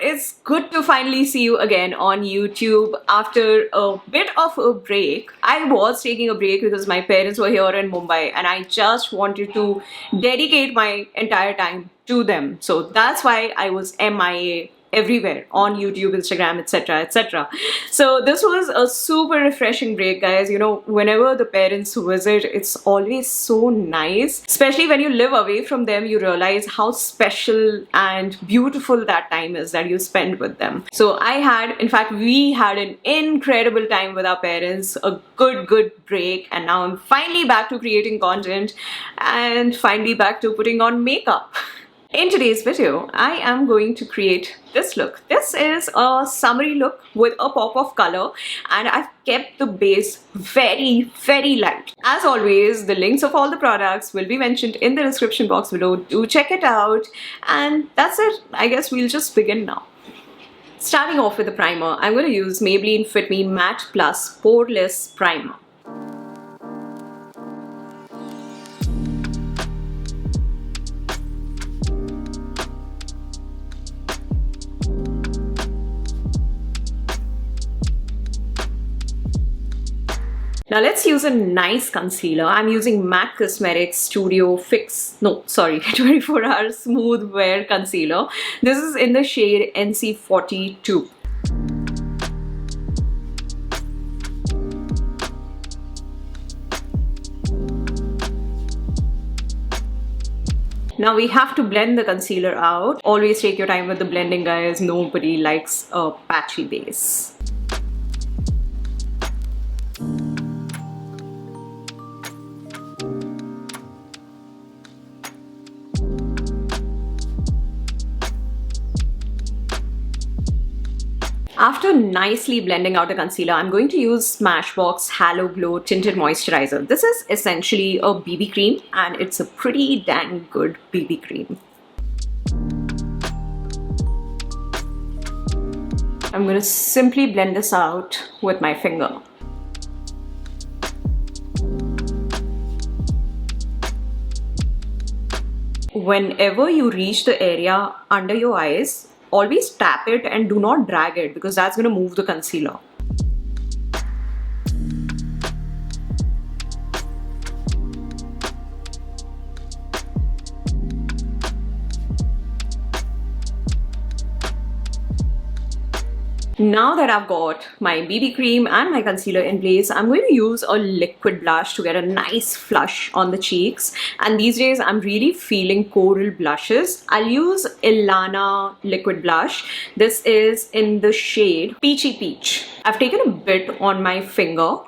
it's good to finally see you again on YouTube after a bit of a break. I was taking a break because my parents were here in Mumbai and I just wanted to dedicate my entire time to them. So that's why I was MIA everywhere on YouTube, Instagram, etc, etc. So this was a super refreshing break, guys. You know, whenever the parents visit, it's always so nice, especially when you live away from them. You realize how special and beautiful that time is that you spend with them. So in fact we had an incredible time with our parents, a good break, and now I'm finally back to creating content and finally back to putting on makeup. In today's video, I am going to create this look. This is a summery look with a pop of color, and I've kept the base very light. As always, the links of all the products will be mentioned in the description box below. Do check it out. And that's it. I guess we'll just begin now. Starting off with the primer, I'm going to use Maybelline Fit Me Matte+Poreless Primer. Now let's use a nice concealer. I'm using MAC Cosmetics Studio 24 Hour Smooth Wear Concealer. This is in the shade NC42. Now we have to blend the concealer out. Always take your time with the blending, guys. Nobody likes a patchy base. After nicely blending out the concealer, I'm going to use Smashbox Halo Glow Tinted Moisturizer. This is essentially a BB cream and it's a pretty dang good BB cream. I'm going to simply blend this out with my finger. Whenever you reach the area under your eyes, always tap it and do not drag it because that's going to move the concealer. Now that I've got my BB cream and my concealer in place, I'm going to use a liquid blush to get a nice flush on the cheeks. And these days, I'm really feeling coral blushes. I'll use Ilana liquid blush. This is in the shade Peachy Peach. I've taken a bit on my finger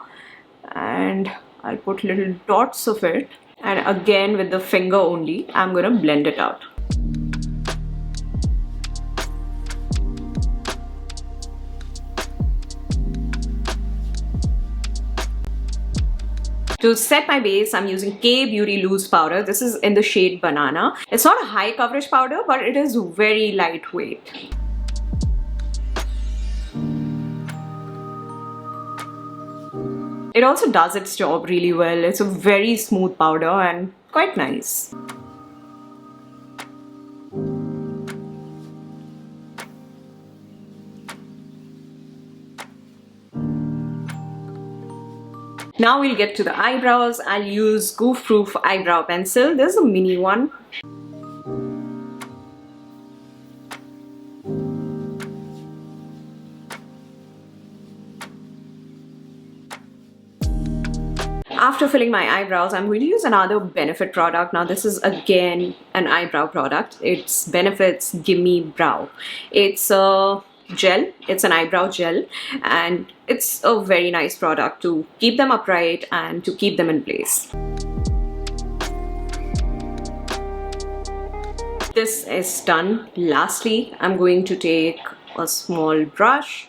and I'll put little dots of it. And again, with the finger only, I'm going to blend it out. To set my base, I'm using K Beauty Loose Powder. This is in the shade Banana. It's not a high coverage powder, but it is very lightweight. It also does its job really well. It's a very smooth powder and quite nice. Now we'll get to the eyebrows. I'll use Goof Proof Eyebrow Pencil. This is a mini one. After filling my eyebrows, I'm going to use another Benefit product. Now this is again an eyebrow product. It's Benefit's Gimme Brow. It's a gel, it's an eyebrow gel, and it's a very nice product to keep them upright and to keep them in place. This is done. Lastly, I'm going to take a small brush,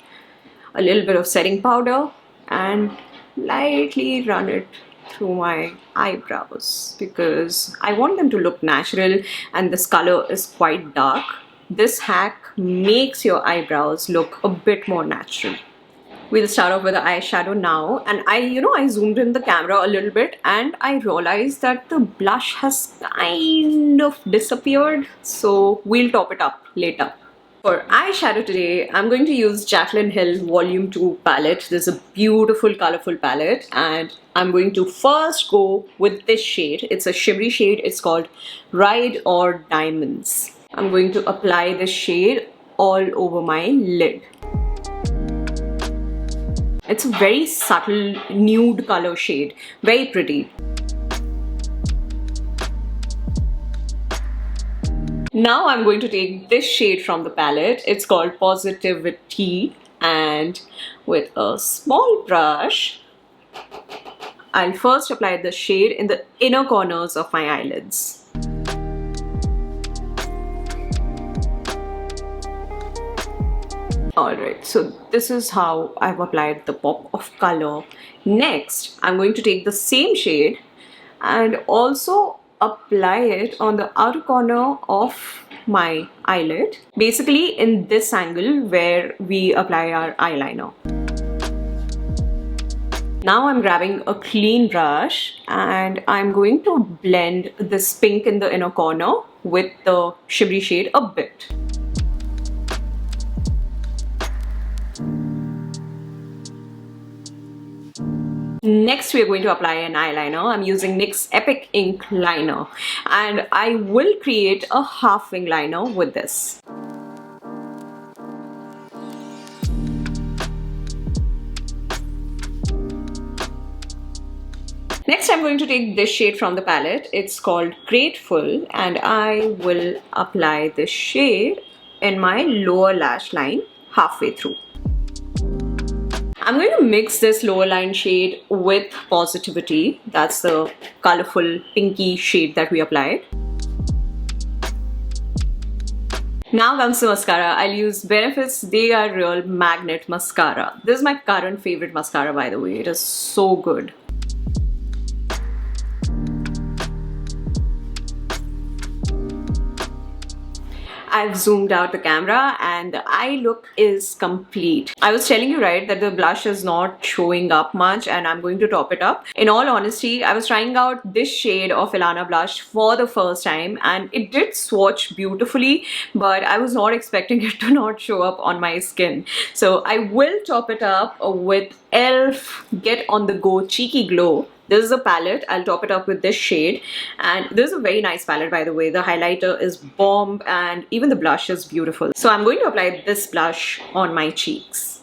a little bit of setting powder, and lightly run it through my eyebrows because I want them to look natural and this color is quite dark. This hack makes your eyebrows look a bit more natural. We'll start off with the eyeshadow now, and I zoomed in the camera a little bit and I realized that the blush has kind of disappeared, so we'll top it up later. For eyeshadow today, I'm going to use Jaclyn Hill Volume 2 palette. This is a beautiful, colorful palette, and I'm going to first go with this shade. It's a shimmery shade. It's called Ride or Diamonds. I'm going to apply this shade all over my lid. It's a very subtle nude color shade, very pretty. Now I'm going to take this shade from the palette. It's called Positivity, and with a small brush, I'll first apply the shade in the inner corners of my eyelids. Alright, so this is how I've applied the pop of color. Next, I'm going to take the same shade and also apply it on the outer corner of my eyelid, basically in this angle where we apply our eyeliner. Now I'm grabbing a clean brush and I'm going to blend this pink in the inner corner with the shimmery shade a bit. Next, we are going to apply an eyeliner. I'm using NYX Epic Ink Liner, and I will create a half wing liner with this. Next, I'm going to take this shade from the palette. It's called Grateful, and I will apply this shade in my lower lash line halfway through. I'm going to mix this lower line shade with Positivity. That's the colorful pinky shade that we applied. Now comes the mascara. I'll use Benefit's They Are Real Magnet Mascara. This is my current favorite mascara, by the way. It is so good. I've zoomed out the camera and the eye look is complete. I was telling you, right, that the blush is not showing up much and I'm going to top it up. In all honesty, I was trying out this shade of Ilana blush for the first time and it did swatch beautifully, but I was not expecting it to not show up on my skin. So I will top it up with e.l.f. Get On The Go Cheeky Glow. This is a palette. I'll top it up with this shade, and this is a very nice palette, by the way. The highlighter is bomb and even the blush is beautiful. So I'm going to apply this blush on my cheeks.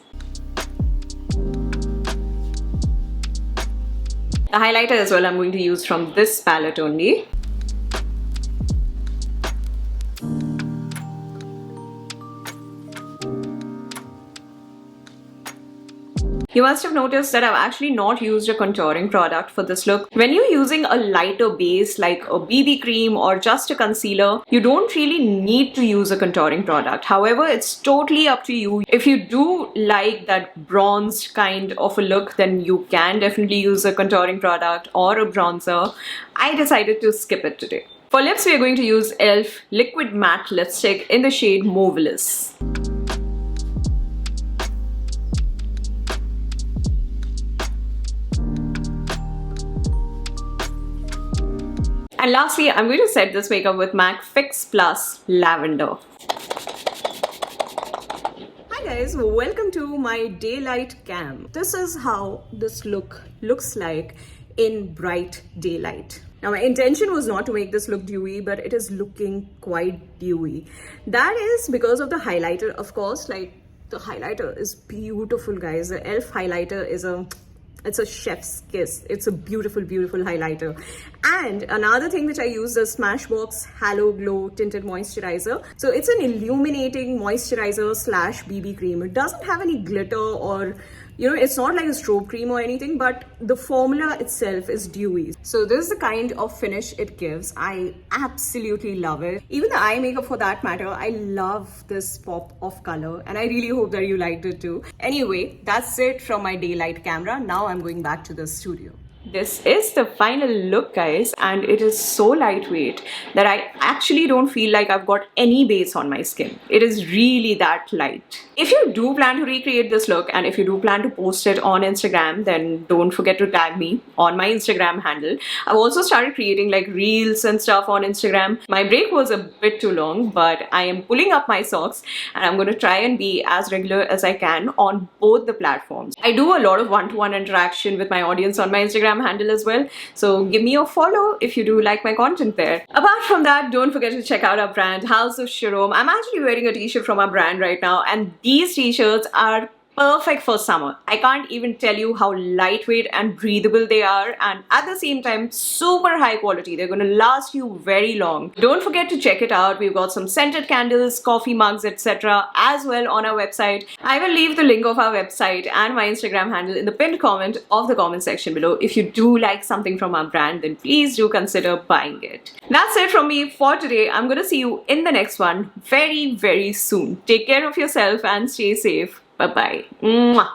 The highlighter as well I'm going to use from this palette only. You must have noticed that I've actually not used a contouring product for this look. When you're using a lighter base like a BB cream or just a concealer, you don't really need to use a contouring product. However, it's totally up to you. If you do like that bronzed kind of a look, then you can definitely use a contouring product or a bronzer. I decided to skip it today. For lips, we are going to use e.l.f. Liquid Matte Lipstick in the shade Marvelous. And lastly, I'm going to set this makeup with MAC Fix Plus Lavender. Hi guys, welcome to my daylight cam. This is how this look looks like in bright daylight. Now my intention was not to make this look dewy, but it is looking quite dewy. That is because of the highlighter, of course. Like, the highlighter is beautiful, guys. The e.l.f. highlighter is it's a chef's kiss. It's a beautiful, beautiful highlighter. And another thing which I use is Smashbox Halo Glow Tinted Moisturizer. So it's an illuminating moisturizer slash BB cream. It doesn't have any glitter or, it's not like a strobe cream or anything, but the formula itself is dewy. So this is the kind of finish it gives. I absolutely love it. Even the eye makeup for that matter, I love this pop of color and I really hope that you liked it too. Anyway, that's it from my daylight camera. Now I'm going back to the studio. This is the final look, guys, and it is so lightweight that I actually don't feel like I've got any base on my skin. It is really that light. If you do plan to recreate this look and if you do plan to post it on Instagram, then don't forget to tag me on my Instagram handle. I've also started creating like reels and stuff on Instagram. My break was a bit too long, but I am pulling up my socks and I'm going to try and be as regular as I can on both the platforms. I do a lot of one-to-one interaction with my audience on my Instagram handle as well, so give me a follow if you do like my content there. Apart from that, don't forget to check out our brand House of Sharom. I'm actually wearing a t-shirt from our brand right now, and these t-shirts are perfect for summer. I can't even tell you how lightweight and breathable they are, and at the same time super high quality. They're going to last you very long. Don't forget to check it out. We've got some scented candles, coffee mugs, etc. as well on our website. I will leave the link of our website and my Instagram handle in the pinned comment of the comment section below. If you do like something from our brand, then please do consider buying it. That's it from me for today. I'm going to see you in the next one very, very soon. Take care of yourself and stay safe. Bye-bye.